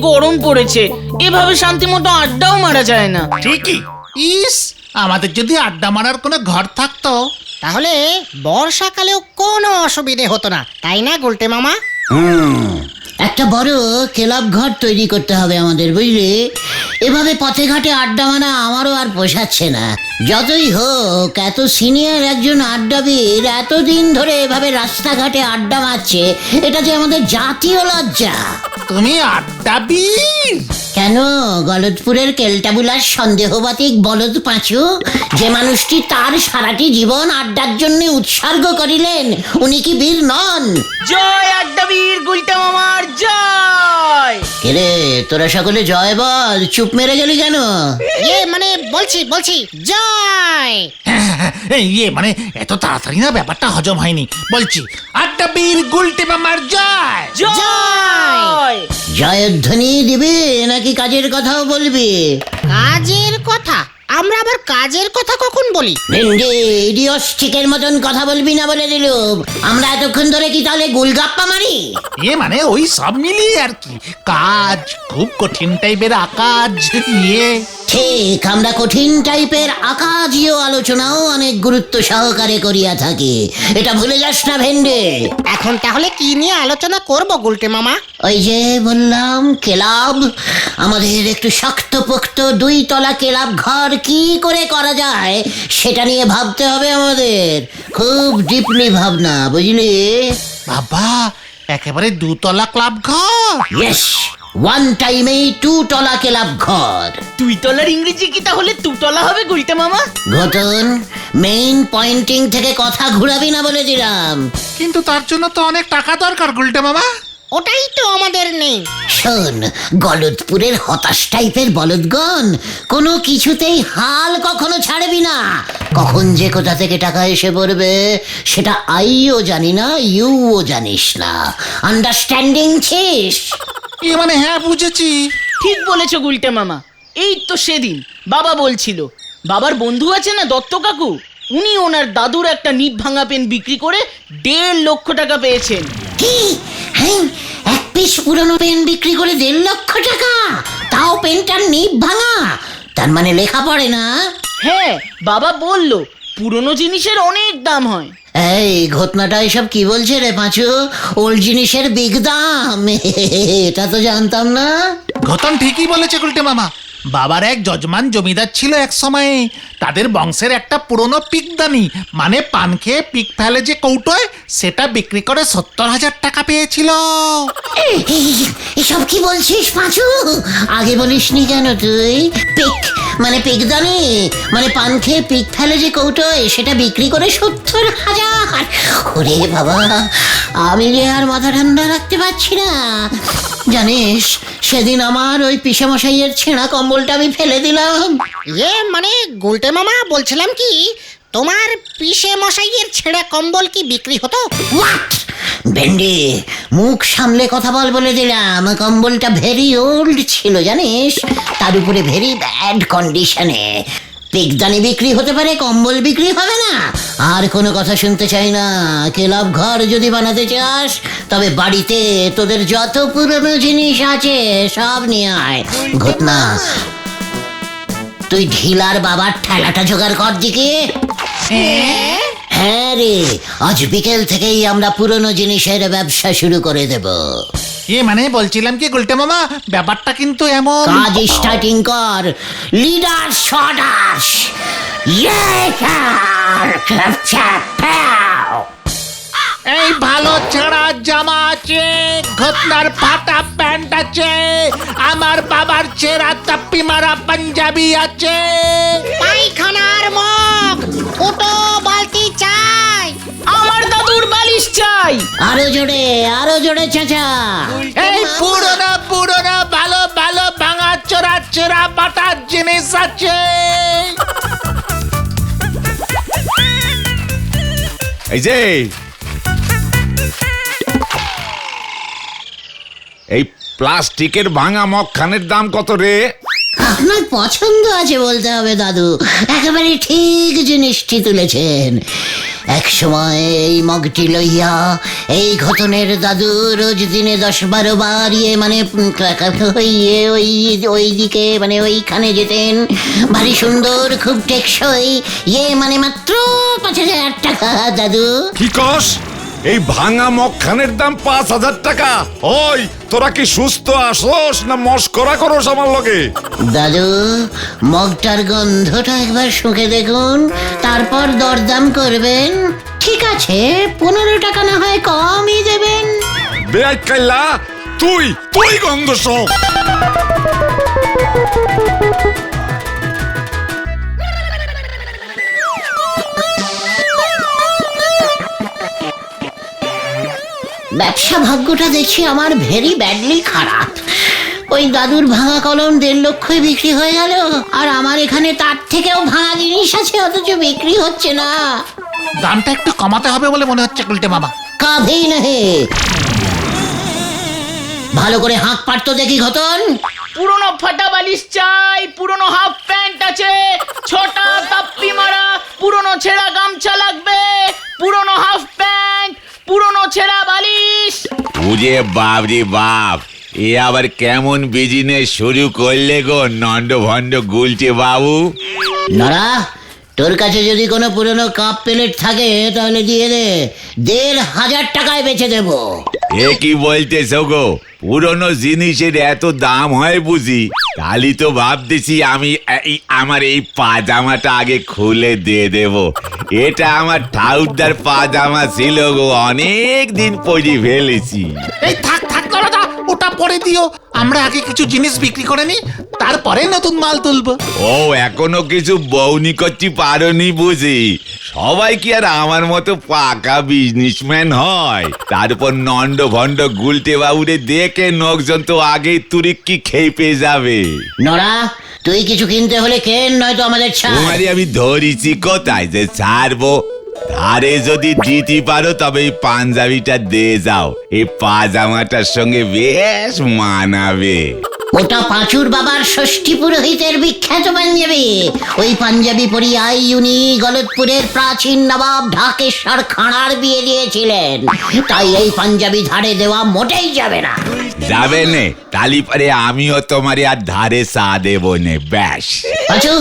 গরম পড়েছে, এভাবে শান্তিমতো আড্ডাও মারা যায় না। ঠিকই। ইস, আমাদের যদি আড্ডা মারার কোনো ঘর থাকতো তাহলে বর্ষাকালেও কোনো অসুবিধে হতো না, তাই না গুলটে মামা? একটা বড় ক্লাব ঘর তৈরি করতে হবে আমাদের, বুঝলি? এভাবে পথে ঘাটে আড্ডা মারা আমারও আর পোষাচ্ছে না। যতই হোক, এত সিনিয়র একজন আড্ডাবিদ এতদিন ধরে এভাবে রাস্তাঘাটে আড্ডা মারছে, এটা যে আমাদের জাতীয় লজ্জা। তুমি আড্ডাবিদ? কেন, গলদপুরের কেলটাবুলার সন্দেহবাতিক বলদ পাঁচু, যে মানুষটি তার সারাটি জীবন আড্ডার জন্য উৎসর্গ করিলেন, উনি কি বীর নন? জয় আড্ডাবীর গুলটে মামার জয়। রে, তোরা সকলে জয় বল, চুপ মেরে গেলি কেন? মানে বলছি জয়। ইয়ে মানে এত তাড়াতাড়ি না ব্যাপারটা হজম হয়নি। বলছি, আড্ডাবিদ গুলটে মামার জয়। জয়। জয়ধ্বনি দিবি নাকি কাজের কথাও বলবি? কাজের কথা? আমরা আবার কাজের কথা কখন বলি? ভেন্ডি, ইডিয়স্টিকের মতন কথা বলবি না বলে দিলুম। আমরা এতক্ষণ ধরে কি তাহলে গুলগাপ্পা মারি? ইয়ে মানে ওই সব মিলিয়ে আর কি, কাজ খুব কঠিন টাইপের আকাজ। ইয়ে ঠিক, আমরা কঠিন টাইপের আকাজীয় আলোচনাও অনেক গুরুত্ব সহকারে করিয়া থাকি, এটা ভুলে যাস না ভেন্ডে। এখন তাহলে কি নিয়ে আলোচনা করব গুলটে মামা? ওই যে বললাম, ক্লাব। আমাদের একটু শক্তপোক্ত 2 তলা ক্লাব ঘর কি করে করা যায় সেটা নিয়ে ভাবতে হবে আমাদের, খুব ডিপলি ভাবনা, বুঝলি? বাবা, একেবারে 2 তলা ক্লাব ঘর? ইয়েস, 1 টাইমে 2 তলা ক্লাব ঘর। 2 তলার ইংরেজি কি তাহলে 2 তলা হবে গুলটে মামা? ঘটন, মেইন পয়েন্টিং থেকে কথা ঘুরাবি না বলে দিলাম। কিন্তু তার জন্য তো অনেক টাকা দরকার গুলটে মামা। ওটাই তো আমাদের নেই। শোন, গলদপুরের হতাশ টাইপের বলদগণ, কোনো কিছুতেই হাল কখনো ছাড়বি না। কখন যে কোথা থেকে টাকা এসে পড়বে সেটা আইও জানি না, ইউও জানিস না। আন্ডারস্ট্যান্ডিং ছিস? ইয়ে মানে হ্যাঁ, বুঝেছি। ঠিক বলেছো গুলটে মামা। এই তো সেদিন বাবা বলছিল, বাবার বন্ধু আছে না দত্ত কাকু, উনি ওনার দাদুর একটা নিব ভাঙা পেন বিক্রি করে 1.5 লক্ষ টাকা পেয়েছেন। কি? হ্যাঁ, 1 পিস পুরনো পেন বিক্রি করে 1.5 লক্ষ টাকা? তাও পেনটার নিব ভাঙা? তার মানে লেখা পড়ে না? হ্যাঁ, বাবা বলল পুরনো জিনিসের অনেক দাম হয়। এই ঘটনাটা এসব কি বলছে রে পাঁচু? ওল্ড জিনিসের বিগ দাম, এটা তো জানতাম না। ঘটন ঠিকই বলেছে গুলটে মামা। বাবার এক যজমান জমিদার ছিল এক সময়ে, তাদের বংশের একটা পুরনো পিকদানি, মানে পান খেয়ে পিক ফেলে যে কৌটোয়, সেটা বিক্রি করে 70,000 টাকা পেয়েছিল। এসব কি বলছিস পাঁচু? আগে বলিসনি কেন তুই? পিক মানে পিকদানি, মানে পান খেয়ে পিক ফেলে যে কৌটোয়, সেটা বিক্রি করে 70,000? ওরে বাবা, আমি যে আর মাথা ঠান্ডা রাখতে পারছি না। জানিস, সেদিন আমার ওই পিসেমশাইয়ের ছেঁড়া কম্বলটা আমি ফেলে দিলাম। মানে গুলটে মামা বলছিলাম কি, তোমার পিসে মশাইয়ের ছেঁড়া কম্বল কি বিক্রি হতো? হোয়াট? ভেন্ডি, মুখ সামলে কথা বলে দিলাম। কম্বলটা ভেরি ওল্ড ছিল জানিস, তার উপরে ভেরি ব্যাড কন্ডিশনে। পিকদানি বিক্রি হতে পারে, কম্বল বিক্রি হবে না? আর কোনো কথা শুনতে চাই না। ক্লাব ঘর যদি বানাতে চাস, তবে বাড়িতে তোদের যত পুরনো জিনিস আছে সব নিয়ে আয়। ঘটনা, তুই ঢিলার বাবার ঠেলাটা জোগাড় কর দিকে। হ্যাঁ রে, আজ বিকেল থেকেই আমরা পুরনো জিনিসের ব্যবসা শুরু করে দেব। মানে বলছিলাম কি গুলটে মামা, ব্যাপারটা কিন্তু এমন। কাজ স্টার্টিং কর, লিডার শটাস। এই ভালো ছেঁড়া জামা আছে, ঘটনার ফাটা প্যান্ট আছে, আমার বাবার ছেঁড়া তাপ্পি মারা পাঞ্জাবি আছে, পায়খানার মগ, ফুটো বালতি চাই, আমার দাদুর বালিশ চাই। আরো জোরে চেঁচা। এই পুরোনো ভালো ভালো ভাঙা চোরা চেরা বাটার জিনিস আছে। এই যে এই প্লাস্টিকের ভাঙা মগখানের দাম কত রে? আপনার পছন্দ আছে বলতে হবে দাদু, একেবারে ঠিক জিনিসটি তুলেছেন। এক সময় এই মগটি লইয়া এই ঘটনের দাদু রোজ দিনে 10-12 বার ওই দিকে ওইখানে যেতেন। ভারী সুন্দর, খুব টেকসই, মাত্র 5,000 টাকা দাদু। কি কস? এই ভাঙা মগখানের দাম 5,000 টাকা? ওই তোরা কি সুস্থ আসোস না মস্করা করস আমার লগে? দাদু, মগটার গন্ধটা একবার শুঁকে দেখুন, তারপর দরদাম করবেন। ঠিক আছে, 15 টাকা না হয় কমই দেবেন। বেআই কাইলা, তুই গন্ধ শোক। ব্যবসা ভাগ্যটা দেখছি আমার ভেরি ব্যাডলি খারাপ। ওই দাদুর ভাঙা কলম 1.5 লক্ষই বিক্রি হয়ে গেল, আর আমার এখানে তার থেকেও ভাঙা জিনিস আছে, অথচ বিক্রি হচ্ছে না। দামটা একটু কমাতে হবে বলে মনে হচ্ছে গুলটে মামা। কাভি নেই। ভালো করে হাঁক পারতো দেখি ঘটন। পুরনো ফাটা বালিশ চাই, পুরনো হাফ প্যান্ট আছে, ছোটা তাপ্পি মারা, পুরনো ছেঁড়া গামছা লাগবে, পুরনো হাফ প্যান্ট, পুরনো ছেঁড়া বালিশ। বুঝে বাপ রে বাপ, এ আবার কেমন বিজনেস শুরু করলে গো নন্দ ভন্ড গুলটে বাবু? নরা, তোর কাছে যদি কোনো পুরনো কাপ প্লেট থাকে তাহলে দিয়ে দে, 1,500 টাকায় বেচে দেবো। এ কি বলতেছ গো? পুরনো জিনিসের এত দাম হয় বুঝি? কালই তো ভাবতেছি আমি আমার এই পাজামাটা আগে খুলে দিয়ে দেব। এটা আমার ঠাউরদার পাজামা ছিল গো, অনেক দিন পরে ফেলেছি। এই থাক দাদা, ওটা পরে দিও। আমরা আগে কিছু জিনিস বিক্রি করে নি, তারপরে নতুন মাল তুলবো। ও এখনো কিছু বউনি করতে পারোনি বুঝি? সবাই কি আর আমার মতো পাকা বিজনেসম্যান হয়? তারপর নন্দ ভন্ড গুলটে বাবুরে দেখে লোকজন তো আগেই তুরিক্কি খেপে যাবে। নরা, তুই কিছু কিনতে হলে কেন, নয়তো আমাদের ছাড়। তোমারই আমি ধরিছি কোথায় যে ছাড়বো? ধারে যদি দিতে পারো তবে এই পাঞ্জাবিটা দিয়ে যাও, এই পাজামাটার সঙ্গে বেশ মানাবে। ওটা পাঁচুর বাবার ষষ্ঠী পুরোহিতের বিখ্যাত পাঞ্জাবি। ওই পাঞ্জাবি পরিয়াই উনি গলতপুরের প্রাচীন নবাব ঢাকেশ্বর খাঁড়ার বিয়ে দিয়েছিলেন, তাই এই পাঞ্জাবি ধারে দেওয়া মোটেই যাবে না। যাবে নে, তালি পরে আমিও তোমারে আর ধারে চা দেবো নে। ব্যাস পাঁচু,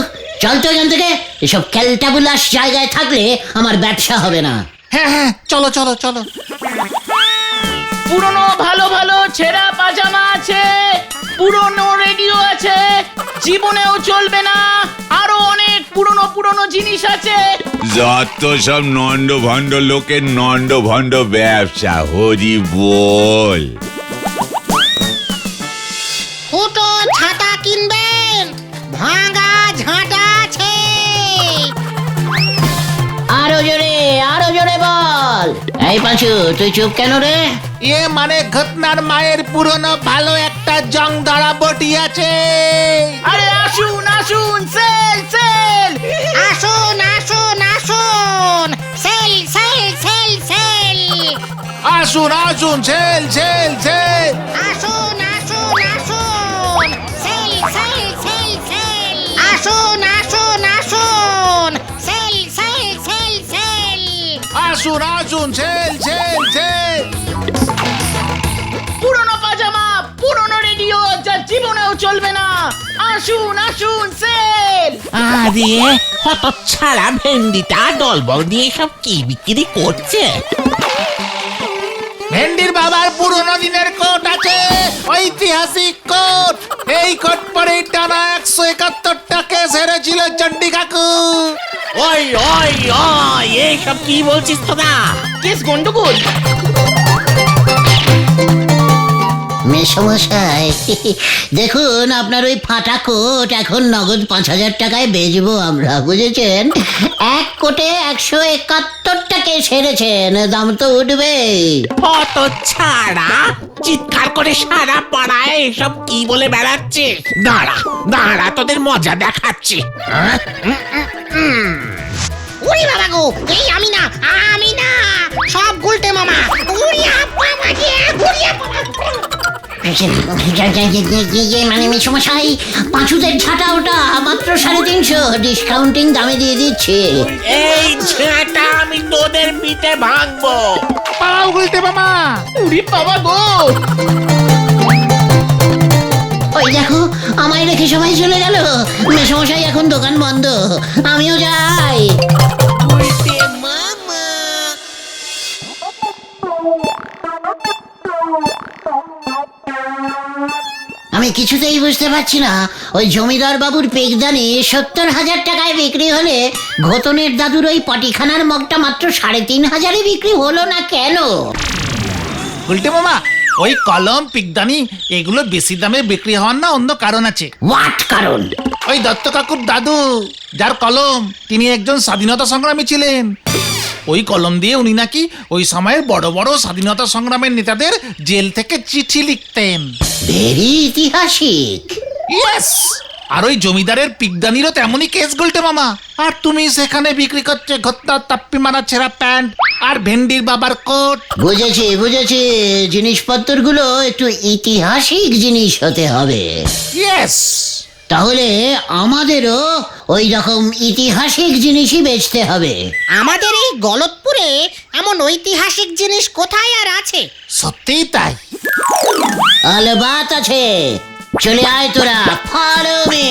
চল তো এখান থেকে। এসব ক্যালটাবুলাস জায়গায় থাকলে আমার ব্যবসা হবে না। হ্যাঁ, চলো। পুরনো ভালো ভালো ছেঁড়া পাজামা আছে, পুরনো রেডিও আছে, জীবনেও চলবে না, আরো অনেক পুরনো জিনিস আছে। যত সব নন্দ ভন্ড লোকের নন্দ ভন্ড ব্যবসা, হরি বল। ফুটো ছাতা কিনবেন, ভাঙা ঝাঁটা আছে। আরো জোরে বল। এই পাঁচু, তুই চুপ কেন রে? ঘটনার মায়ের পুরনো ভালো একটা জং ধরা বটি আছে। আরে আসুন সেল আসুন সেল আসুন সেল আসুন সেল আসুন সেল পুরনো পাজামা, পুরনো রেডিও, যা জীবনেও চলবে না। আসুন সেল। আরে হতচ্ছাড়া ভেন্ডিটা দলবল দিয়ে সব কি বিক্রি করছে? ভেন্ডির বাবার পুরনো দিনের কোট আছে, ঐতিহাসিক কোট। এই কোট পরে টানা 171 টাকা সেরেছিল চন্ডী কাকু। ওই এইসব কি বলছিস তোরা? কেস গন্ডগোল। মেসমশাই, দেখুন আপনার ওই ফাটা কোট এখন নগদ 5,000 টাকায় বেচবো আমরা, বুঝেছেন? এক কোটে 171 টাকা সেরেছেন, দাম তো উঠবে। হতচ্ছাড়া চিৎকার করে সারা পাড়ায় এসব কি বলে বেড়াচ্ছে? দাঁড়া তোদের মজা দেখাচ্ছি। ওরে বাবা গো, এই আমি না সব গুলটে মামা। মানে মেসমশাই, পাঁচুদের ঝাঁটা ওটা মাত্র 350, ডিসকাউন্টিং দামে দিয়ে দিচ্ছে। এই ঝাঁটা আমি তোদের পিঠে ভাঙবো। পাও গুলটে মামা। উড়ি বাবা গো! ওই দেখো, আমায় রেখে সবাই চলে গেল। মেসমশাই এখন দোকান বন্ধ, আমিও যাই। আমি কিছুতেই বুঝতে পারছি না, ওই জমিদার বাবুর পেগদানি 70,000 টাকায় বিক্রি হলে ঘোতনের দাদুর ওই পটিখানার মগটা মাত্র 3,500 বিক্রি হলো না কেন? গুলটে মামা, ওই কলম পিকদানি এগুলো বেশি দামে বিক্রি হওয়ার না অন্য কারণ আছে। হোয়াট কারণ? ওই দত্ত কাকুর দাদু যার কলম, তিনি একজন স্বাধীনতা সংগ্রামী ছিলেন। ওই কলম দিয়ে উনি নাকি ওই সময়ের বড় বড় স্বাধীনতা সংগ্রামের নেতাদের জেল থেকে চিঠি লিখতেন। ভেরি ইতিহাসিক। ইয়েস। আর ওই জমিদারের পিকদানিরও তেমনই কেস গুলটে মামা। আর তুমি সেখানে বিক্রি করছে ঘত্তা তাপ্পি মারা ছেঁড়া প্যান্ট আর ভেন্ডির বাবার কোট। বুঝেছি বুঝেছি, জিনিসপত্রগুলো একটু ইতিহাসিক জিনিস হতে হবে। ইয়েস। তাহলে আমাদেরও ওই রকম ইতিহাসিক জিনিসই বেচতে হবে। আমাদের এই গলতপুরে এমন ঐতিহাসিক জিনিস কোথায় আর আছে? সত্যিই তাই। আলবাত আছে, চলে আয় তোরা, ফলো মি।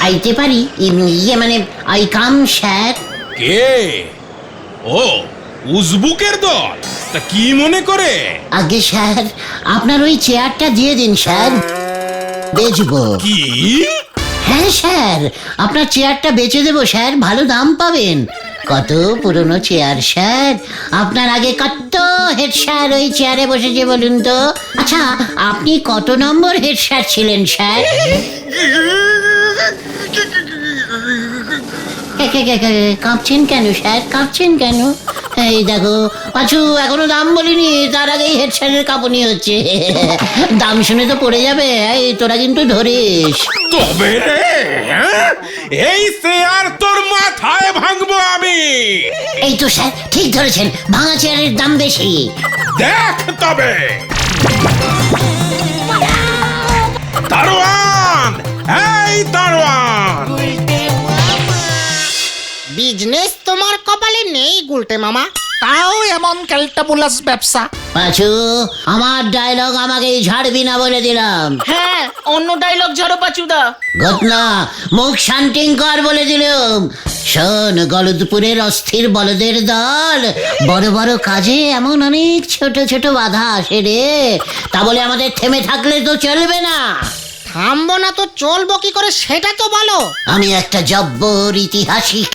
আইতে পারি? ইয়ে মানে আই কাম স্যার। কে? ও, উজবুকের দল। তা কি মনে করে? আগে স্যার, আপনার ওই চেয়ারটা দিয়ে দিন স্যার, বেচবো। কি? হ্যাঁ স্যার, আপনার চেয়ারটা বেচে দেবো স্যার, ভালো দাম পাবেন। কত পুরনো চেয়ার স্যার, আপনার আগে কত হেড স্যার ওই চেয়ারে বসেছে বলুন তো। আচ্ছা, আপনি কত নম্বর হেড স্যার ছিলেন স্যার? কাঁপছেন কেন স্যার, কাঁপছেন কেন? এই দেখো পাঁচু, এখনো দাম বলিনি, তার আগেই হেড স্যারের কাঁপুনি হচ্ছে। দাম শুনে তো পড়ে যাবে, এই তোরা কিন্তু ধরিস। তবে রে, হ্যাঁ? এই চেয়ার তোর মাথায় ভাঙবো আমি। এই তো স্যার ঠিক ধরেছেন, ভাঙা চেয়ারের দাম বেশি। দেখ তবে। দারোয়ান, এই দারোয়ান। বিজনেস তোমার কপালে নেই গুলটে মামা। তাও এমন ক্যালটাবুলাস ব্যবসা। পাঁচু, আমার ডায়লগ আমাকে ঝাড়বি না বলে দিলাম। হ্যাঁ, অন্য ডায়লগ ঝাড়ো পাচুদা। ঘটনা, মুখ শান্তিং কর বলে দিলাম। শোন, গলদপুরের অস্থির বলদের দল, বড় বড় কাজে এমন অনেক ছোট ছোট বাধা আসে রে। তা বলে আমাদের থেমে থাকলে তো চলবে না। থামবো না তো চলবো কি করে সেটা তো বলো। আমি একটা জব্বর ইতিহাসিক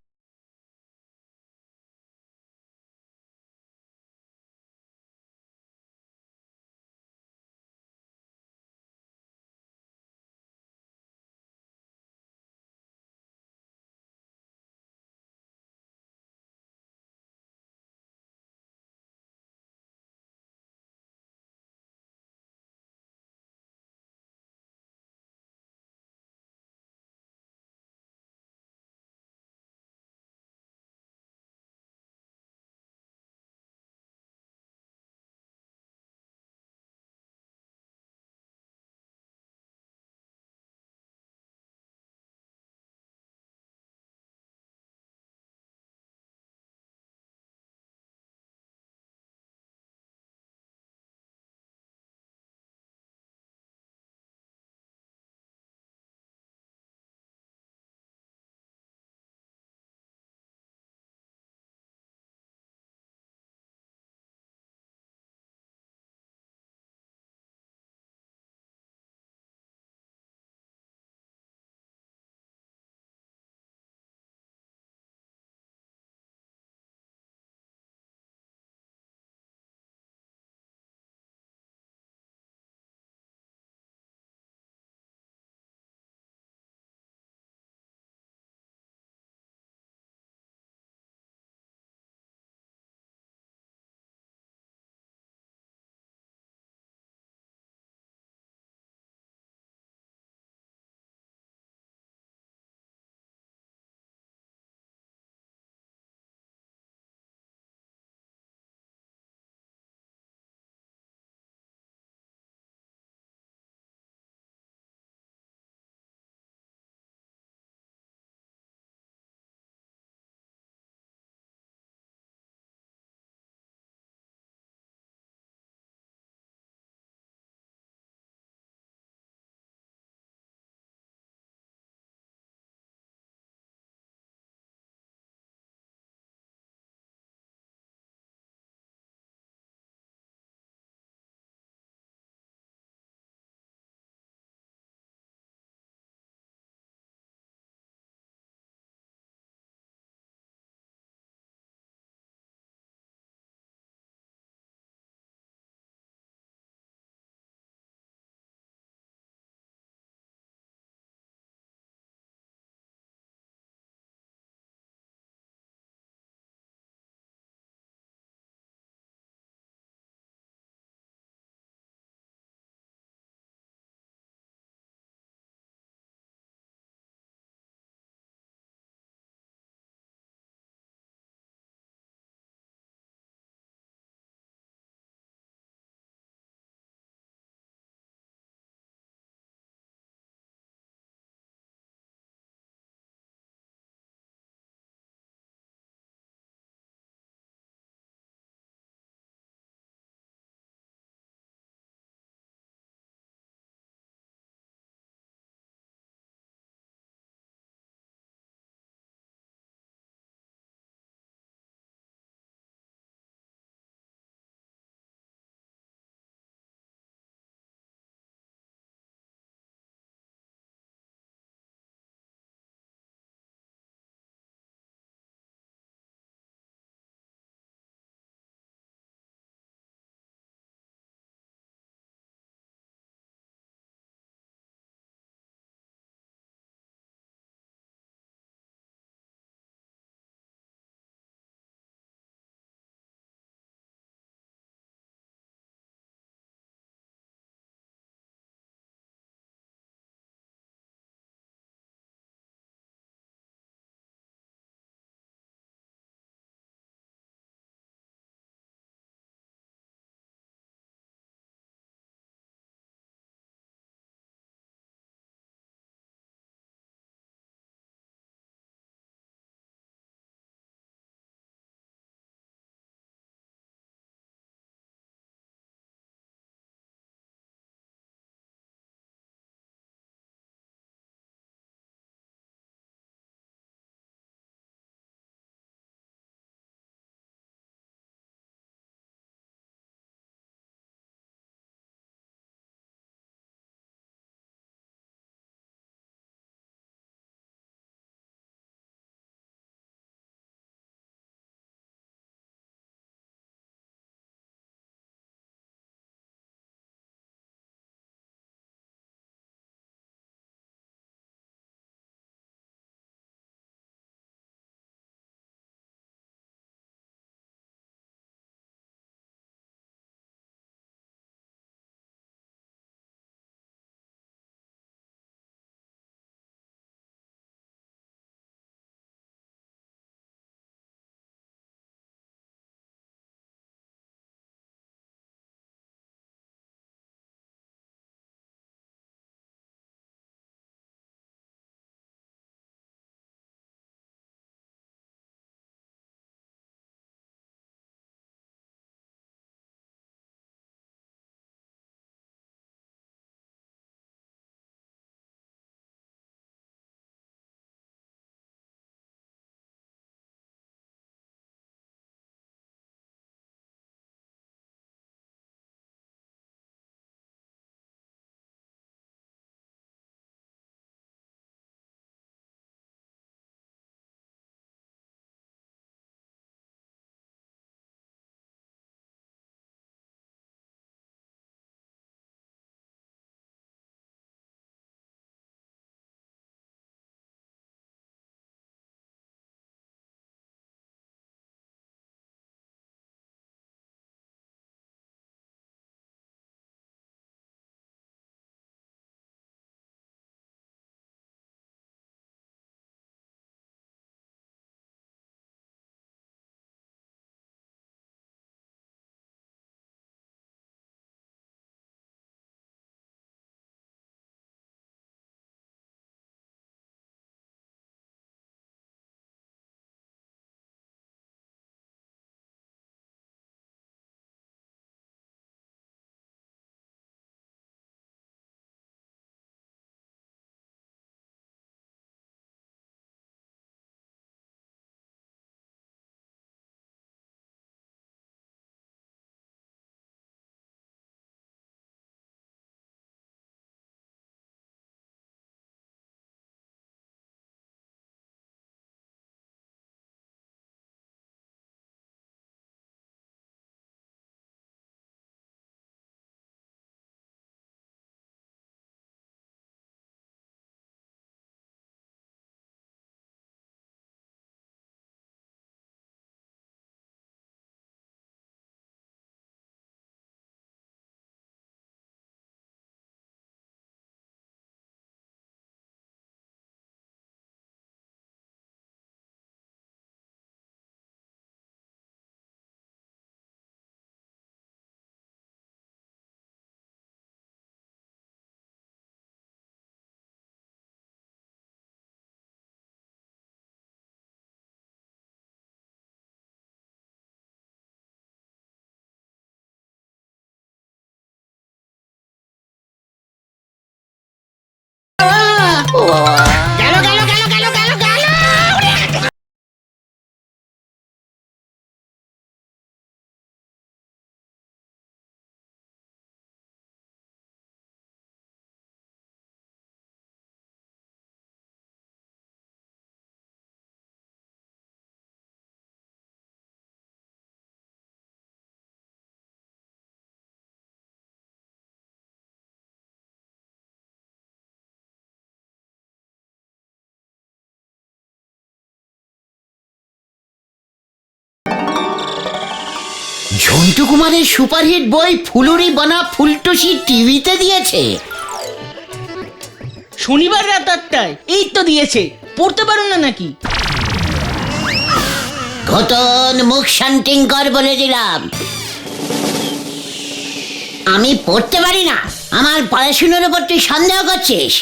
ঝন্টু কুমারের সুপারহিট বই ফুলুরি বানা ফুলটুসি টিভিতে দিয়েছে। শনিবার রাত 8টায় এই তো দিয়েছে, পড়তে পারো না নাকি? ঘটন মুখ শান্তিং কর বলে দিলাম। আমি পড়তে পারি না? আমার পড়াশুনোর উপর তুই সন্দেহ করছিস?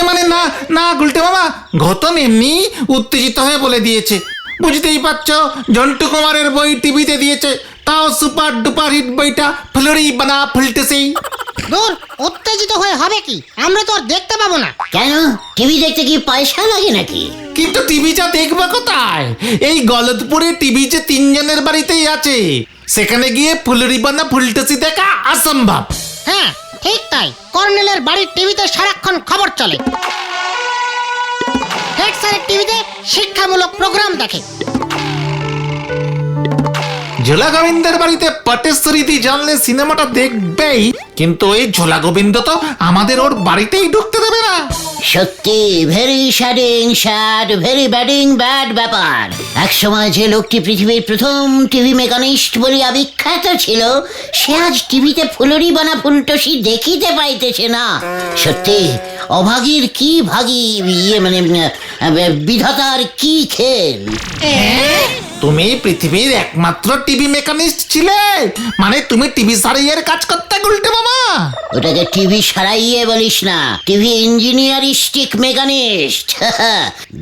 মানে না না গুলটে মামা, ঘটন এমনি উত্তেজিত হয়ে বলে দিয়েছে। বুঝতেই পারছো, ঝন্টু কুমারের বই টিভিতে দিয়েছে, তাও সুপার ডুপার হিট বইটা ফুলুরি বানা ফুলটেসি। দূর, উত্তেজিত হয়ে হবে কি? আমরা তো আর দেখতে পাবো না। কেন, টিভি দেখতে কি পয়সা লাগে নাকি? কিন্তু টিভিটা দেখবে কোথায়? এই গলতপুরে টিভি যে 3 জনের বাড়িতেই আছে, সেখানে গিয়ে ফুলুরি বানা ফুলটেসি দেখা অসম্ভব। হ্যাঁ ঠিক তাই, কর্নেলের বাড়ির টিভিতে সারাক্ষণ খবর চলে। হেড স্যারের টিভিতে শিক্ষামূলক প্রোগ্রাম দেখে। ঝোলা গোবিন্দের বাড়িতে পটেশ্বরীদি জানলে সিনেমাটা দেখবেই, কিন্তু ওই ঝোলা গোবিন্দ তো আমাদের ওর বাড়িতেই ঢুকতে দেবে না। সত্যি ভেরি স্যাড, ভেরি ব্যাড ব্যাপার। এক সময় যে লোকটি পৃথিবীর প্রথম টিভি মেকানিস্ট বলিয়া বিখ্যাত ছিল, সে আজ টিভিতে ফুলুরি বানা ফুলটসি দেখিতে পাইতেছে না। সত্যি অভাগীর কি ভাগী, বিধাতার কি খেল। তুমি পৃথিবীর একমাত্র টিভি মেকানিস্ট ছিলে, মানে তুমি টিভি সারাইয়ের কাজ করতে গুলটে মামা। ওটাকে টিভি সারাইয়ে বলিস না, টিভি ইঞ্জিনিয়ারিস্টিক মেকানিস্ট।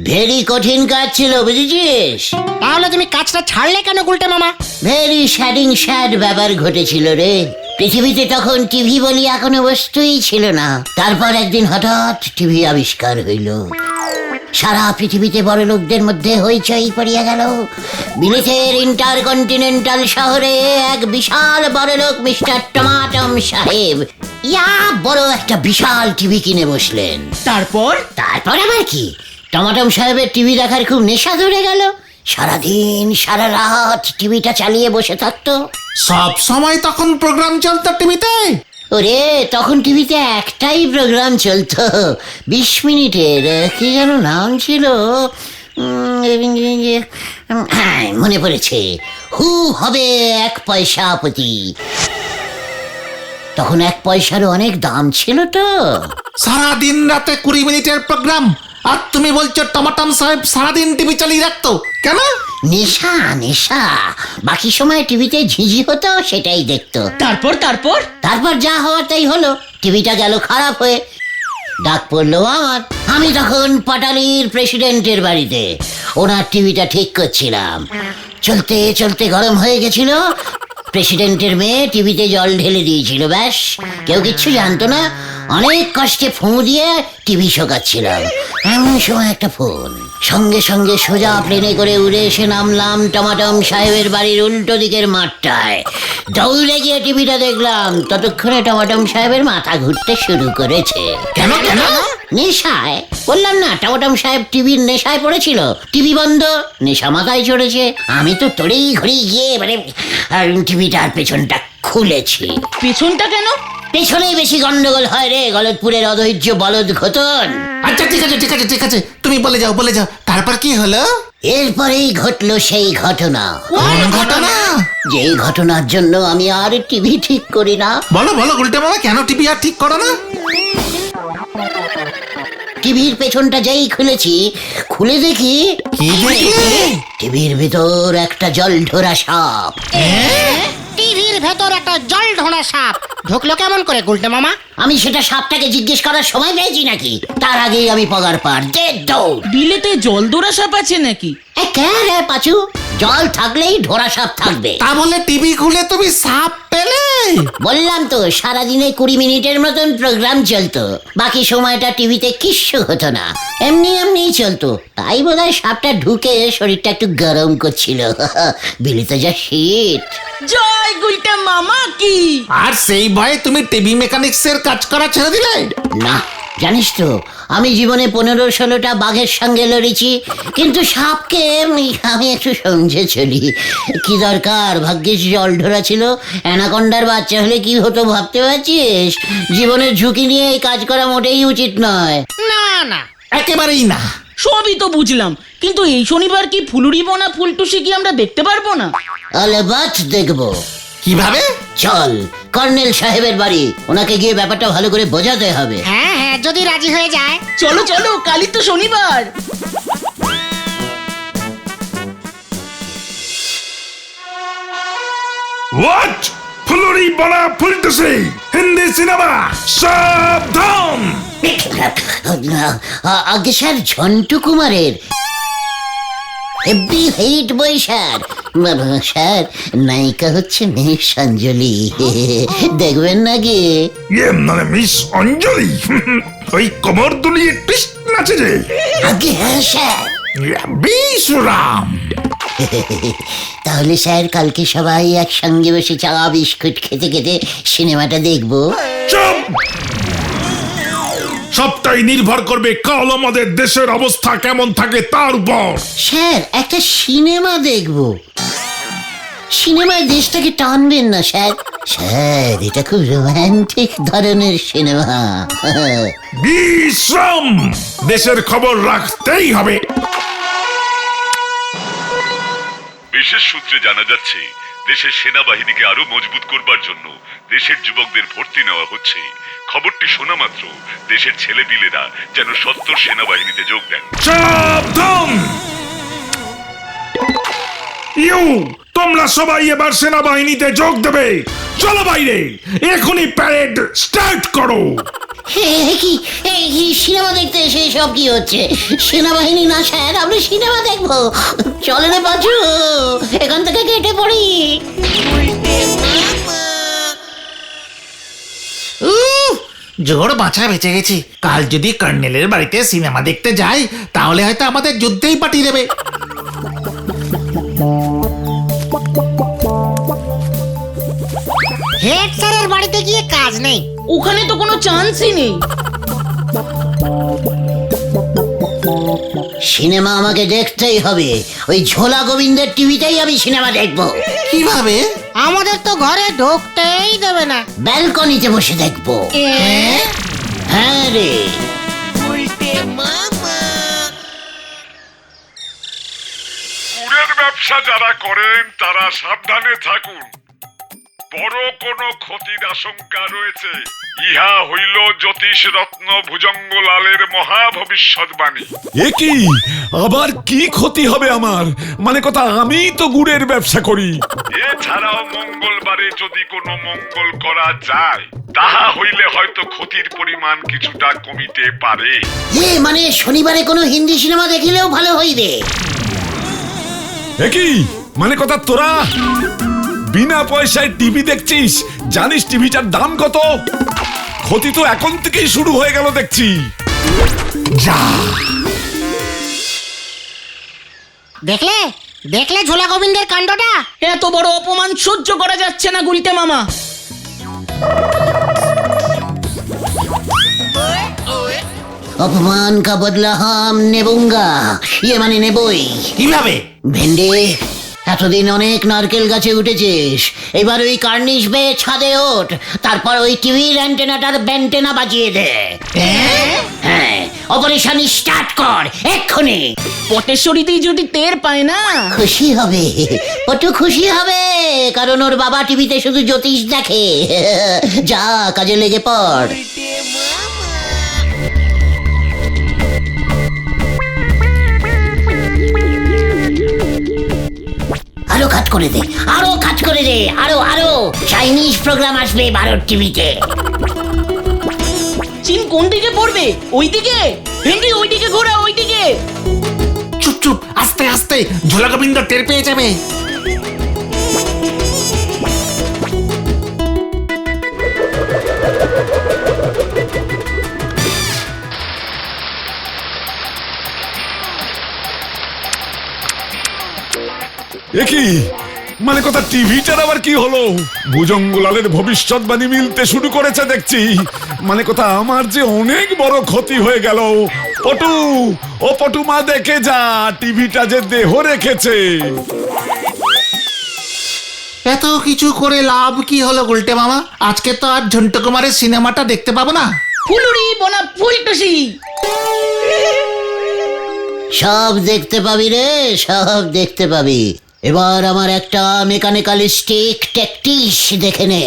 ভেরি কঠিন কাজ ছিল, বুঝেছিস? তাহলে তুমি কাজটা ছাড়লে কেন গুলটে মামা? ভেরি স্যাড ব্যাপার ঘটেছিল রে। পৃথিবীতে তখন টিভি বলিয়া কোনো বস্তুই ছিল না। তারপর একদিন হঠাৎ টিভি আবিষ্কার হইল। সারা পৃথিবীতে বড় লোকদের মধ্যে হইচই পড়িয়া গেল। বিলেতের ইন্টারকন্টিনেন্টাল শহরে এক বিশাল বড় লোক মিস্টার টমাটম সাহেব ইয়া বড় একটা বিশাল টিভি কিনে বসলেন। তারপর আবার কি, টমাটম সাহেবের টিভি দেখার খুব নেশা ধরে গেল। সারাদিন সারা রাত টিভিটা চালিয়ে বসে থাকতো। সব সময় তখন প্রোগ্রাম চলতো টিভিতে? ওরে, তখন টিভিতে একটাই প্রোগ্রাম চলতো, 20 মিনিটের। কি যেন নাম ছিল, হ্যাঁ মনে পড়েছে, হু হবে 1 পয়সা প্রতি। তখন 1 পয়সারও অনেক দাম ছিল তো। সারা দিন রাতে 20 মিনিটের প্রোগ্রাম, আর তুমি বলছো টমাটম সাহেব সারাদিন টিভি চালিয়ে রাখতো কেন? নেশা। বাকি সময় টিভিতে ঝিঝি হতো, সেটাই দেখতো। তারপর যা হওয়ার তাই হলো, টিভিটা গেল খারাপ হয়ে। ডাক পড়লো আমার। আমি তখন পাটালির প্রেসিডেন্টের বাড়িতে ওনার টিভিটা ঠিক করছিলাম। চলতে গরম হয়ে গেছিল। প্রেসিডেন্টের মেয়ে টিভিতে জল ঢেলে দিয়েছিল, ব্যাস। কেউ কিচ্ছু জানতো না। অনেক কষ্টে ফুঁ দিয়ে টিভি শোকাচ্ছিলাম। এমন সময় একটা ফোন। সঙ্গে সোজা প্লেনে করে উড়ে এসে নামলাম টমাটম সাহেবের বাড়ির উল্টো দিকের মাঠটায়। দৌড়ে গিয়ে টিভিটা দেখলাম। ততক্ষণে টমাটম সাহেবের মাথা ঘুরতে শুরু করেছে। কেন? নেশায়, বললাম না, টমাটম সাহেব টিভির নেশায় পড়েছিল। টিভি বন্ধ, নেশা মাথায় চড়েছে। আমি তো তড়েই ঘড়ি গিয়ে টিভিটার পেছনটা খুলেছি। পেছনটা কেন? পেছনেই বেশি গন্ডগোল হয় রে, গলতপুরের অধৈর্য বলদ ঘটন। আচ্ছা ঠিক আছে, তুমি বলে যাও। তারপর কি হলো? এরপরেই ঘটলো সেই ঘটনা। কোন ঘটনা? যেই ঘটনার জন্য আমি আর টিভি ঠিক করি না। বলো গুলটে মামা, কেন টিভি আর ঠিক করো না? টিভির পেছনটা যেই খুলেছি, খুলে দেখি কি দেখলে? টিভির ভিতর একটা জলঢোরা সাপ। টিভির ভেতর একটা জল ঢোড়া সাপ ঢুকলো কেমন করে গুলটে মামা? আমি সেটা সাপটাকে জিজ্ঞেস করার সময় পেয়েছি নাকি? তার আগেই আমি পগার পার যে দৌড়। বিলেতে জলদোরা সাপ আছে নাকি? কে রে পাচু, জল থাকলেই ঢোরা সাপ থাকবে। তা বলে টিভি খুলে তুমি সাপ পেলে? বললাম তো, সারাদিনে 20 মিনিটের মতন প্রোগ্রাম চলতো। বাকি সময়টা টিভিতে কিচ্ছু হতো না, এমনি চলতো। তাই বোধহয় সাপটা ঢুকে শরীরটা একটু গরম করছিল। বিলিতে যা শীত। জয় গুলটে মামা কি! আর সেই ভয়ে তুমি টিভি মেকানিক্সের কাজ করা ছেড়ে দিলে? না, জানিস তো, আমি জীবনে 15-16টা বাঘের সঙ্গে লড়েছি, কিন্তু সাপকে আমি একটু সমঝে চলি। কি দরকার, ভাগ্যিস জল ঢোরা ছিল। অ্যানাকন্ডার বাচ্চা হলে কি হতো ভাবতে পারছিস? জীবনের ঝুঁকি নিয়ে এই কাজ করা মোটেই উচিত নয়। না, একেবারেই না। সবই তো বুঝলাম, কিন্তু এই শনিবার কি ফুলুরি বোনা ফুলটুসি কি আমরা দেখতে পারবো না? আলেবাত দেখবো। কিভাবে? চল কর্নেল সাহেবের বাড়ি, ওনাকে গিয়ে ব্যাপারটা ভালো করে বোঝাতে হবে। হ্যাঁ হ্যাঁ, যদি রাজি হয়ে যায়। চলো চলো, কালই তো শনিবার। হোয়াট ফুলুরি বলা ফুলতেছে হিন্দি সিনেমা সাবধান। আগে স্যার ঝন্টু কুমারের হেভি হিট বই স্যার। স্যার নায়িকা হচ্ছে মিস অঞ্জলি, দেখবেন না গিয়ে? মানে মিস অঞ্জলি ওই কোমর দুলিয়ে টুইস্ট নাচে যে। আগে হ্যাঁ স্যার। বিশ্বরাম। তাহলে স্যার কালকে সবাই একসঙ্গে বসে চা বিস্কুট খেতে খেতে সিনেমাটা দেখবো। চুপ! সবটাই নির্ভর করবে কাল আমাদের দেশের অবস্থা কেমন থাকে তার উপর। স্যার একটা সিনেমা দেখবো। সিনেমায় দেশটাকে টানবেন না স্যার। স্যার এটা খুব রোমান্টিক ধরনের সিনেমা। বিশ্রাম, দেশের খবর রাখতেই হবে। বিশেষ সূত্রে জানা যাচ্ছে দেশের সেনাবাহিনীকে আরো মজবুত করবার জন্য দেশের যুবকদের ভর্তি নেওয়া হচ্ছে। খবরটি শোনা মাত্র দেশের ছেলেপিলেরা যেন সত্তর সেনাবাহিনীতে যোগ দেন। সাবধান! তোমরা সবাই এবার সেনাবাহিনীতে যোগ দেবে। চলো বাইরে, এখনই প্যারেড স্টার্ট করো। কি সিনেমা দেখতে এসে সব কি হচ্ছে? সেনাবাহিনী না স্যার, আমরা সিনেমা দেখবো। চলে রে বাজু, এখান থেকে কেটে পড়ি। জোর বাঁচা বেঁচে গেছি। কাল যদি কর্নেলের বাড়িতে সিনেমা দেখতে যাই তাহলে হয়তো আমাদের যুদ্ধেই পাঠিয়ে দেবে। হেড স্যারের বাড়িতে গিয়ে কাজ নেই। ওখানে তো কোনো চান্সই নেই। সিনেমা আমাকে দেখতেই হবে। ওই ঝোলা গোবিন্দের টিভিতেই আমি সিনেমা দেখবো। কিভাবে? আমাদের তো ঘরে ঢুকতেই দেবে না। ব্যালকনিতে বসে দেখবো। হ্যাঁ রে। গুড়ের ব্যবসা যারা করেন তারা সাবধানে থাকুন, বড় কোনো ক্ষতির আশঙ্কা রয়েছে। ইহা হইল জ্যোতিষ রত্ন ভুজঙ্গলালের মহা ভবিষ্যৎবাণী। এ কি আবার কি ক্ষতি হবে আমার? মানে কথা, আমি তো গুড়ের ব্যবসা করি। এছাড়াও মঙ্গলবারে যদি কোনো মঙ্গল করা যায় তাহা হইলে হয়তো ক্ষতির পরিমাণ কিছুটা কমিতে পারে। মানে শনিবারে কোনো হিন্দি সিনেমা দেখিলেও ভালো হইবে। এ কি মানে কথা, তোরা বিনা পয়সায় টিভি দেখছিস? জানিস টিভিটার দাম কত? ক্ষতি তো এখন থেকেই শুরু হয়ে গেল দেখছি। যা দেখলে দেখলে ঝোলা গোবিন্দের কাণ্ডটা। এত বড় অপমান সহ্য করা যাচ্ছে না গুলটে মামা। অপমান কা বদলা হাম নেবুঙ্গা, মানে নেবই। কিভাবে? ভেন্ডে, এতদিন অনেক নারকেল গাছে উঠেছিস, এবার ওই কার্নিশ বেয়ে ছাদে ওঠ, তারপর ওই টিভির অ্যান্টেনাটার ব্যান্টেনা বাজিয়ে দে। হ্যাঁ, অপারেশন স্টার্ট কর এক্ষুনি। পটেশ্বরীতেই যদি টের পায় না। খুশি হবে, পটু খুশি হবে, কারণ ওর বাবা টিভিতে শুধু জ্যোতিষ দেখে। যা কাজে লেগে পড়। আরো কাজ করে দে, আরো কাজ করে দে, আরো আরো চাইনিজ প্রোগ্রাম আসবে ভারত টিভিতে। চীন কোন দিকে পড়বে? ওইদিকে? ভেন্ডি ওইদিকে ঘোরা, ওইদিকে। চুপ চুপ, আস্তে আস্তে, ঝোলা গোবিন্দ টের পেয়ে যাবে। এ কি মানে কথা, টিভিটার আবার কি হলো? ভুজঙ্গলালের ভবিষ্যৎবাণী মিলতে শুরু করেছে দেখছি। মানে কথা, আমার যে অনেক বড় ক্ষতি হয়ে গেল। পটু, ও পটু মা, দেখে যা টিভিটা যে দেহ রেখেছে। এত কিছু করে লাভ কি হলো গুলটে মামা? আজকে তো আর ঝন্টু কুমারের সিনেমাটা দেখতে পাবো না। ফুলুরি বনা ফুলটুসি। সব দেখতে পাবি রে, সব দেখতে পাবি। এবার আমার একটা মেকানিক্যালিস্টিক ট্যাকটিস দেখে নে।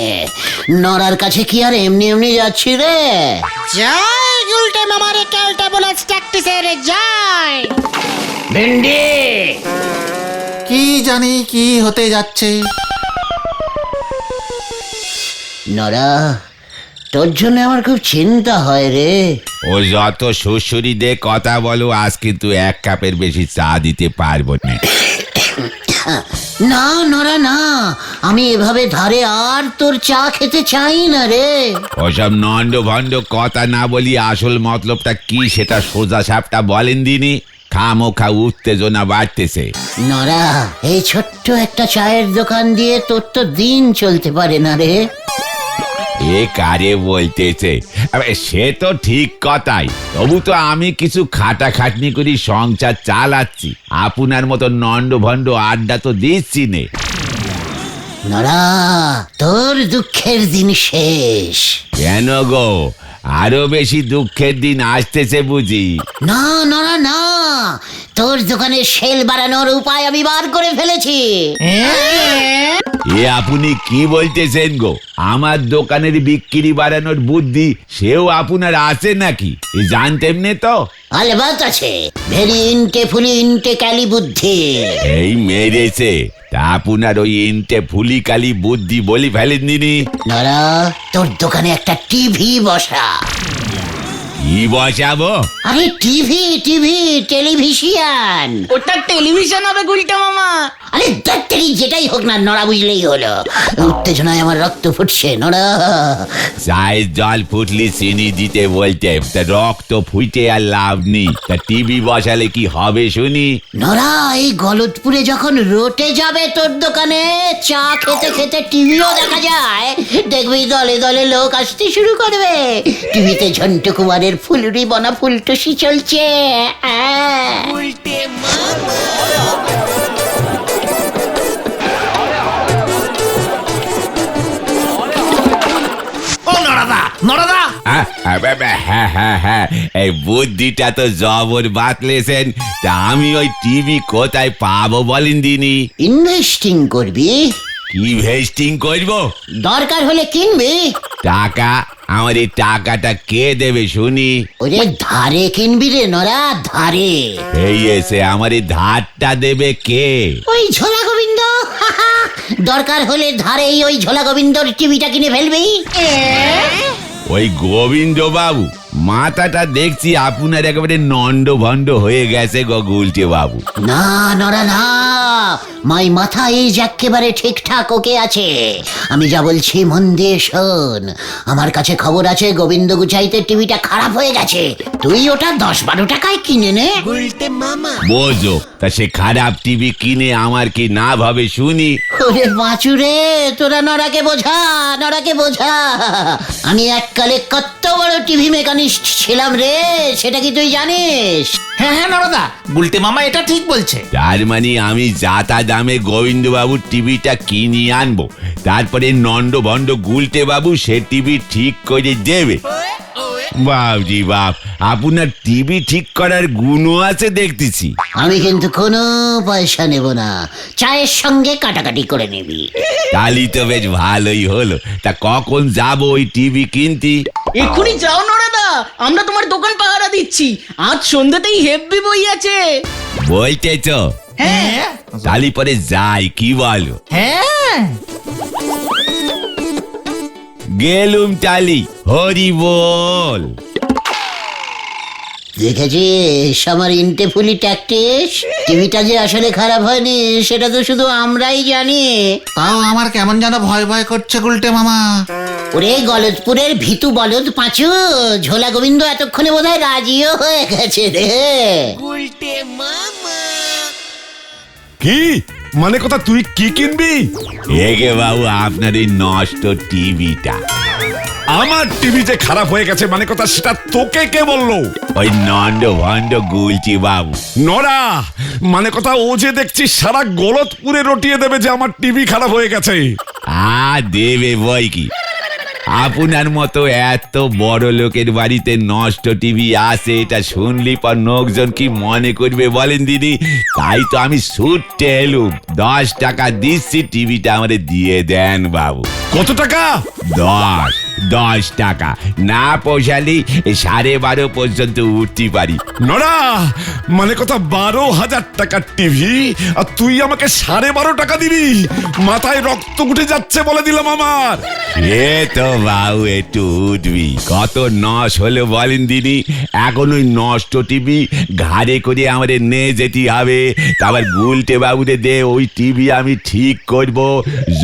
নড়ার কাছে কি আর এমনি এমনি যাচ্ছি রে? জয় গুলটে মামার ক্যালটা বলে ট্যাকটিসের জয়। ভেন্ডি, কি জানি কি হতে যাচ্ছে। নড়া, তোর জন্য আমার খুব চিন্তা হয় রে। ও যত শ্বশুরি দিয়ে কথা বলো, আজ কিন্তু এক কাপের বেশি চা দিতে পারবো না। না নড়া না, আমি এভাবে ধারে আর তোর চা খেতে চাই না রে। ওসব নন্ড ভণ্ড কথা না বলি আসল মতলবটা কি সেটা সোজা সাপটা বলেন দিনি। খামোখা উত্তেজনা বাড়তেছে। নড়া, এই ছোট্ট একটা চায়ের দোকান দিয়ে তোর তো দিন চলতে পারে না রে। এ কারে বলতেছে? আবে, সে তো ঠিক কথাই, তবু তো আমি কিছু খাটাখাটনি করি সংসার চালাচ্ছি। আপনার মতো নন্ড ভণ্ড আড্ডা তো দিচ্ছি নে। নড়া, তোর দুঃখের দিন শেষ। কেন গো, আরো বেশি দুঃখের দিন আসতেছে বুঝি? না নড়া না, তোর দোকানের সেল বাড়ানোর উপায় আমি বার করে ফেলেছি। এ আপনি কি বলতেছেন গো? আমার দোকানের বিক্রি বাড়ানোর বুদ্ধি সেও আপনার আছে নাকি? এ জানতেন নে তো? আলবাত আছে, ভেরি ইনটে ফুলি ইনটে ক্যালি বুদ্ধি। এই মেরেছে তা আপনার ওই ইনটে ফুলি কালি বুদ্ধি বলি ফেলেন দিনি। নড়া, তোর দোকানে একটা টিভি বসা। কি বসাবো? আরে টিভি টিভি, টেলিভিশন। ওটা টেলিভিশন হবে গুলটে মামা। আরে দত্তরি যেটাই হোক না, নড়া বুঝলেই হলো। উত্তেজনায় আমার রক্ত ফুটছে নড়া। চায়ের জল ফুটলি চিনি দিতে বলতে, তা রক্ত ফুটে আর লাভ নেই। তা টিভি বসালে কি হবে শুনি? নড়া, এই গলতপুরে যখন রোটে যাবে তোর দোকানে চা খেতে খেতে টিভিও দেখা যায়, দেখবি দলে দলে লোক আসতে শুরু করবে। টিভিতে ঝন্টু কুমারের ফুলুরি বনা ফুলটুসি চলছে। ও নড়াদা, নড়াদা, হ্যাঁ, এই বুদ্ধিটা তো জবর বাতলেছেন। তা আমি ওই টিভি কোথায় পাবো বলেন দিনি? ইনভেস্টিং করবি? কি ভেস্টিং করবো? দরকার হলে কিনবি। টাকা? আমার এই টাকাটা কে দেবে শুনি? ওরে ধারে কিনবি রে নড়া, ধারে। এই এসে আমার এই ধারটা দেবে কে? ওই ঝোলা গোবিন্দ। দরকার হলে ধারেই ওই ঝোলা গোবিন্দর টিভিটা কিনে ফেলবি। ওই গোবিন্দ বাবু? মাথাটা দেখছি আপনার একেবারে নন্ড ভণ্ড হয়ে গেছে গো গুলটে বাবু। না নড়া না, মাই মাথা এই একেবারে ঠিকঠাক ওকে আছে। আমি যা বলছি মন দিয়ে শোন। আমার কাছে খবর আছে গোবিন্দ গুছাইতে টিভিটা খারাপ হয়ে গেছে। তুই ওটা 10-12 টাকায় কিনে নে। বোঝো, তা সে খারাপ টিভি কিনে আমার কি না ভাবে শুনি? ওরে বাঁচুরে, তোরা নড়াকে বোঝা, নড়াকে বোঝা। আমি এককালে কত বড় টিভি মেকানিস্ট ছিলাম রে, সেটা কি তুই জানিস? হ্যাঁ হ্যাঁ নড়াদা, গুলটে মামা এটা ঠিক বলছে। তার মানে আমি যাতা দামে গোবিন্দ বাবুর টিভিটা কিনে আনবো, তারপরে নন্ড ভণ্ড গুলটে বাবু সে টিভি ঠিক করে দেবে। বাবজি বাপ, আপনার টিভি ঠিক করার গুণও আছে দেখতেছি। আমি কিন্তু কোনো পয়সা নেব না, চায়ের সঙ্গে কাটাকাটি করে নিবি। তালি তো বেশ ভালোই হলো। তা কখন যাবো ওই টিভি কিনতে? এক্ষুনি যাও নড়াদা, আমরা তোমার দোকান পাহারা দিচ্ছি। আজ সন্ধ্যাতেই হেব্বি বই আছে। বলতেছ? হ্যাঁ তালি পরে যাই, কি বলো? হ্যাঁ, গেলুম তালি, হরি বল। দেখেছিস আমার ইনটে ফুলি ট্যাকটিস? টিভিটা যে আসলে খারাপ হয়নি সেটা তো শুধু আমরাই জানি। তাও আমার কেমন যেন ভয় ভয় করছে গুলটে মামা। ওরে গলতপুরের ভিতু বলদ পাঁচু, ঝোলা গোবিন্দ এতক্ষণে বোধহয় রাজিও হয়ে গেছে রে। কি মানে কথা, তুই কি কিনবি? এগে বাবু, আপনার এই নষ্ট টিভিটা। আমার টিভি যে খারাপ হয়ে গেছে মানে কথা, সেটা তোকে কে বললো? ওই নন্ড ভণ্ড গুলচি বাবু। নড়া, মানে কথা ও যে দেখছি সারা গলতপুরে রটিয়ে দেবে যে আমার টিভি খারাপ হয়ে গেছে। দেবে বই কি। আপনার মতো এত বড় লোকের বাড়িতে নষ্ট টিভি আসে এটা শুনলি পর লোকজন কি মনে করবে বলেন দিদি? তাই তো আমি ছুটতে এলুম। 10 টাকা দিচ্ছি, টিভিটা আমারে দিয়ে দেন বাবু। কত টাকা? 10 টাকা না পোষালি 12:30 পর্যন্ত উঠতে পারি। নড়া, মানে কথা 12,000 টাকার টিভি আর তুই আমাকে 12.5 টাকা দিবি? মাথায় রক্ত উঠে যাচ্ছে বলে দিলাম আমার। এ তো বাবু একটু উঠবি, কত নষ্ট হলো বলেন দিদি? এখন ওই নষ্ট টিভি ঘাড়ে করে আমাদের নিয়ে যেতে হবে, তারপর গুলটে বাবুরে দে ওই টিভি আমি ঠিক করব।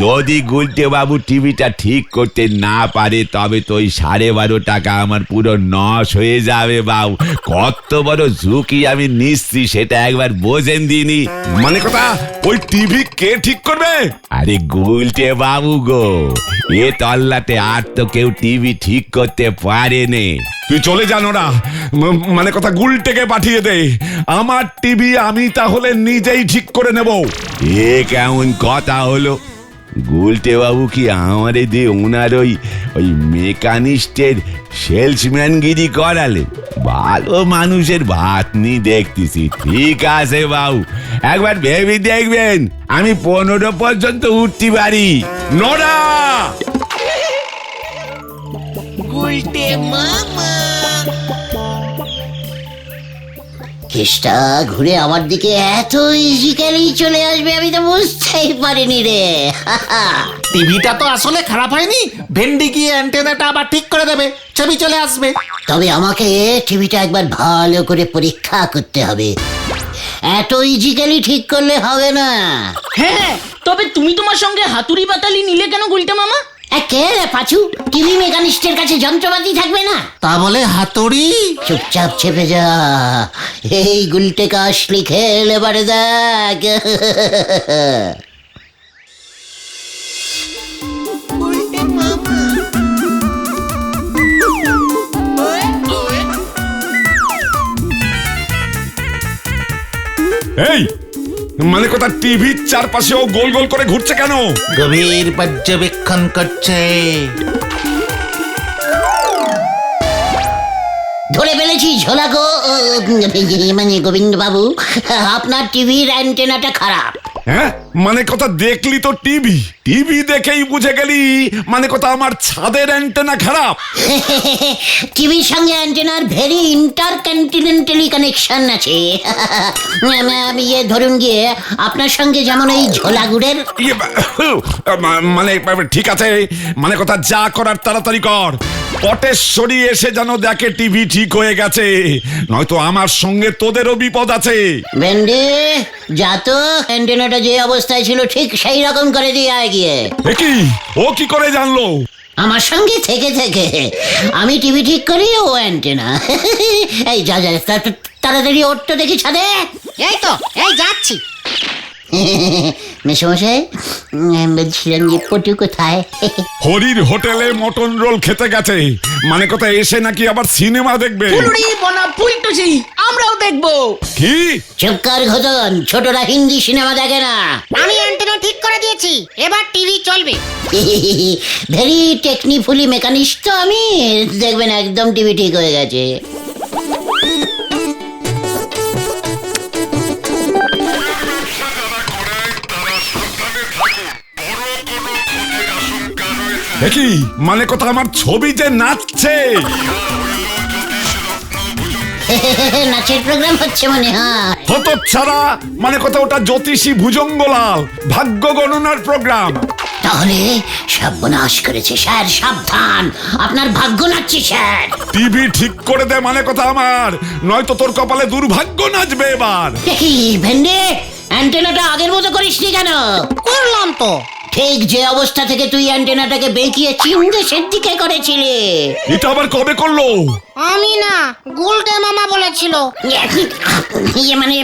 যদি গুলটে বাবু টিভিটা ঠিক করতে না পারে তবে তো ওই 12.5 টাকা আমার পুরো নষ্ট হয়ে যাবে বাবু। কত বড় ঝুঁকি আমি নিচ্ছি সেটা একবার বোঝেন দিনি। মানে কথা ওই টিভি কে ঠিক করবে? আরে গুলটে বাবু গো, এ তল্লাতে আর তো কেউ টিভি ঠিক করতে পারেনি। তুই চলে যা নড়া, মানে কথা গুলটেকে পাঠিয়ে দে। আমার টিভি আমি তাহলে নিজেই ঠিক করে নেব। এ কেমন কথা হলো? গুলটে বাবু কি আমারে দিয়ে ওনার ওই মেকানিস্টের সেলসম্যানগিরি করালেন? ভালো মানুষের ভাত নি দেখতেছি। ঠিক আছে বাবু, একবার ভেবে দেখবেন আমি 15 পর্যন্ত উঠতে পারি। নড়া, কেসটা ঘুরে আমার দিকে এত ইজিক্যালি চলে আসবে আমি তো বুঝতেই পারিনি রে। টিভিটা তো আসলে খারাপ হয়নি, ভেন্ডি গিয়ে অ্যান্টেনাটা আবার ঠিক করে দেবে, ছবি চলে আসবে। তবে আমাকে টিভিটা একবার ভালো করে পরীক্ষা করতে হবে, এত ইজিক্যালি ঠিক করলে হবে না। হ্যাঁ, তবে তুমি তোমার সঙ্গে হাতুড়ি বাতালি নিলে কেন গুলটে মামা? কে রে পাচু, টিভি মেকানিস্টের কাছে যন্ত্রপাতি থাকবে না? তা বলে হাতুড়ি? চুপচাপ চেপে যা, এই গুলটে কাশ লিখে এবারে দেখ। এই মানে কথা টিভির চারপাশেও গোল গোল করে ঘুরছে কেন? গভীর পর্যবেক্ষণ করছে। ধরে ফেলেছি ঝোলা গো, মানে গোবিন্দ বাবু, আপনার টিভির অ্যান্টেনাটা খারাপ। হ্যাঁ, মানে কথা দেখলি তো টিভি, টিভি দেখেই বুঝে গেলি মানে কথা আমার ছাদের অ্যান্টেনা খারাপ। টিভির সঙ্গে অ্যান্টেনার ভেরি ইন্টারকন্টিনেন্টালি কানেকশন আছে। ইয়ে ধরুন গিয়ে আপনার সঙ্গে যেমন এই ঝোলাগুড়ের। ইয়ে, মানে ঠিক আছে, মানে কথা যা করার তাড়াতাড়ি কর। পটেশ্বরী এসে যেন দেখে টিভি ঠিক হয়ে গেছে, নয়তো আমার সঙ্গে তোদেরও বিপদ আছে। ভেন্ডি যা তো, অ্যান্টেনাটা যে অবস্থায় ছিল ঠিক সেই রকম করে দিয়ে আয় গিয়ে। কি ও কি করে জানলো? আমার সঙ্গে থেকে থেকে আমি টিভি ঠিক করি, ও অ্যান্টেনা। এই যা যা তাড়াতাড়ি ওর তো দেখি ছাদে। এই তো, এই যাচ্ছি। মেসমশাই বলছিলাম যে পটু কোথায়? হরির হোটেলে মটন রোল খেতে গেছে, মানে কথা এসে নাকি আবার সিনেমা দেখবে। ফুলুরি বনা ফুলটুসি, আমরাও দেখবো। কি? চুপকার ঘটন, ছোটরা হিন্দি সিনেমা দেখে না। আমি অ্যান্টেনা ঠিক করে দিয়েছি, এবার টিভি চলবে। ভেরি টেকনিফুলি মেকানিস্ট তো আমি, দেখবেন একদম টিভি ঠিক হয়ে গেছে। কি মানে কথা আমার ছবি যে নাচছে? নাচের প্রোগ্রাম হচ্ছে মনে হয়। হতচ্ছাড়া, মানে কথা ওটা জ্যোতিষী ভুজঙ্গলাল ভাগ্য গণনার প্রোগ্রাম। তাহলে সর্বনাশ করেছে স্যার, সাবধান, আপনার ভাগ্য নাচছে স্যার। টিভি ঠিক করে দে মানে কথা আমার, নয়তো তোর কপালে দুর্ভাগ্য নাচবে এবার। দেখি ভেন্ডে, অ্যান্টেনাটা আগের মতো করিসনি কেন? করলাম তো। ঠিক যে অবস্থা থেকে তুই অ্যান্টেনাটাকে বেঁকিয়ে চিমদেশের দিকে করেছিলি। এটা আবার কবে করলো? আমি না, গুলটে মামা বলেছিল। ইয়ে মানে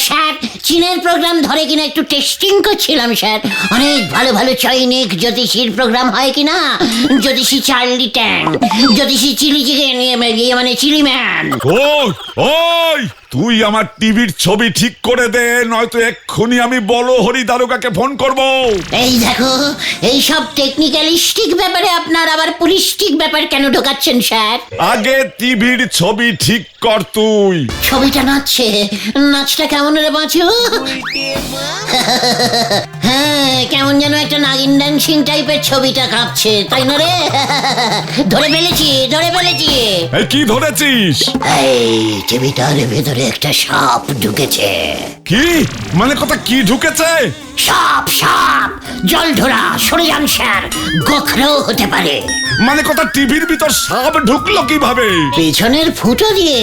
স্যার, চীনের প্রোগ্রাম ধরে কিনা একটু টেস্টিং করছিলাম স্যার। অনেক ভালো ভালো চৈনিক জ্যোতিষীর প্রোগ্রাম হয় কিনা, জ্যোতিষী চার্লি ট্যাং, জ্যোতিষী চিলি চিকেন, মানে চিলি ম্যান। ওই ওই তুই আমার টিভির ছবি ঠিক করে দে, নয়তো এক্ষুনি আমি বলো হরি দারোগাকে ফোন করব। এই দেখো, এই সব টেকনিক্যালিস্টিক ব্যাপারে আপনার আবার পুলিশটিক ব্যাপার কেন ঢোকাচ্ছেন স্যার? আগে টিভির ছবি ঠিক কর তুই। ছবিটা নাচছে, নাচটা কেমন রে বাঁচু? হ্যাঁ, কেমন যেন একটা নাগিন ড্যান্সিং টাইপের ছবিটা কাঁপছে, তাই না রে? ধরে ফেলেছি, ধরে ফেলেছি। এই কি ধরেছিস? এই টিভিটার ভেতরে একটা সাপ ঢুকেছে। কি মানে কথা, কি ঢুকেছে? সাপ, সাপ, জল ধরা, সরে যান স্যার, গোখরও হতে পারে। মানে কথা, টিভির ভিতর সাপ ঢুকলো কিভাবে? পেছনের ফুটো দিয়ে।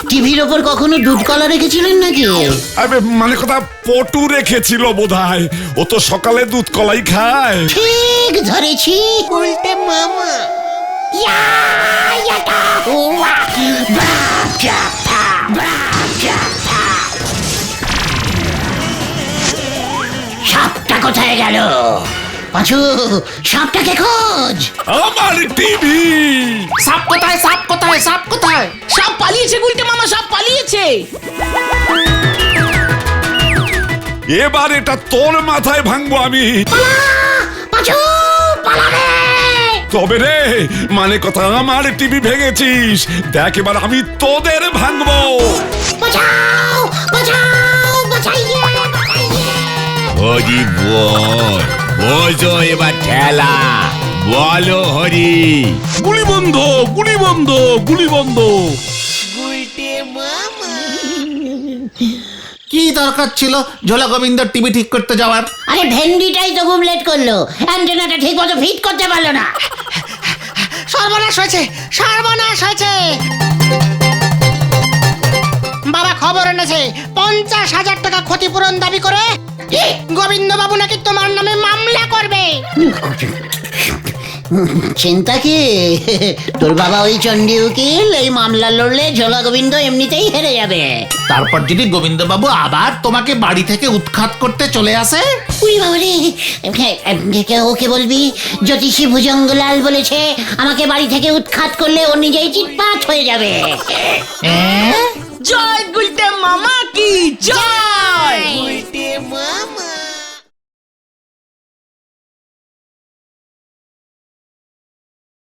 টিভির ওপর কখনো দুধ কলা রেখেছিলেন নাকি? আবে মানে কথা, পটু রেখেছিল বোধহয়, ও তো সকালে দুধ কলাই খায়। ঠিক ধরেছি। উল্টে মামা। সাপটা কোথায় গেল? পাঁচু, সাপটাকে খোঁজ। আমার টিভি! সাপ কোথায়, সাপ কোথায়, সাপ কোথায়? সাপ পালিয়েছে গুলটে মামা, সাপ পালিয়েছে। এবার এটা তোর মাথায় ভাঙবো আমি। পাঁচু, পালা রে! তবে রে, মানে কথা, আমার টিভি ভেঙেছিস, দেখ এবার আমি তোদের ভাঙবো। বাঁচাও, বাঁচাও, বাঁচাইয়ে, বাঁচাইয়ে। হরি বল, বোঝো এবার ঠেলা, বলো হরি। গুলি বন্ধ, গুলি বন্ধ, গুলি বন্ধ। কি দরকার ছিল ঝোলা গোবিন্দর টিভি ঠিক করতে যাওয়ার? আরে ভেন্ডিটাই তো খুব লেট করলো, অ্যান্টেনাটা ঠিক মতো ফিট করতে পারলো না। সর্বনাশ হয়েছে, সর্বনাশ হয়েছে। বাবা খবর এনেছে 50,000 টাকা ক্ষতিপূরণ দাবি করে গোবিন্দ বাবু নাকি তোমার নামে মামলা করবে। চিন্তা কি, তোর বাবা ওই চণ্ডী উকিল, এই মামলা লড়লে ঝোলা গোবিন্দ এমনিতেই হেরে যাবে। তারপর যদি গোবিন্দবাবু আবার তোমাকে বাড়ি থেকে উৎখাত করতে চলে আসে? উই বাবারে, ওকে বলবি জ্যোতিষী ভুজঙ্গলাল বলেছে আমাকে বাড়ি থেকে উৎখাত করলে ও নিজেই চিৎপাত হয়ে যাবে। জয় গুলটে মামা কি জয়।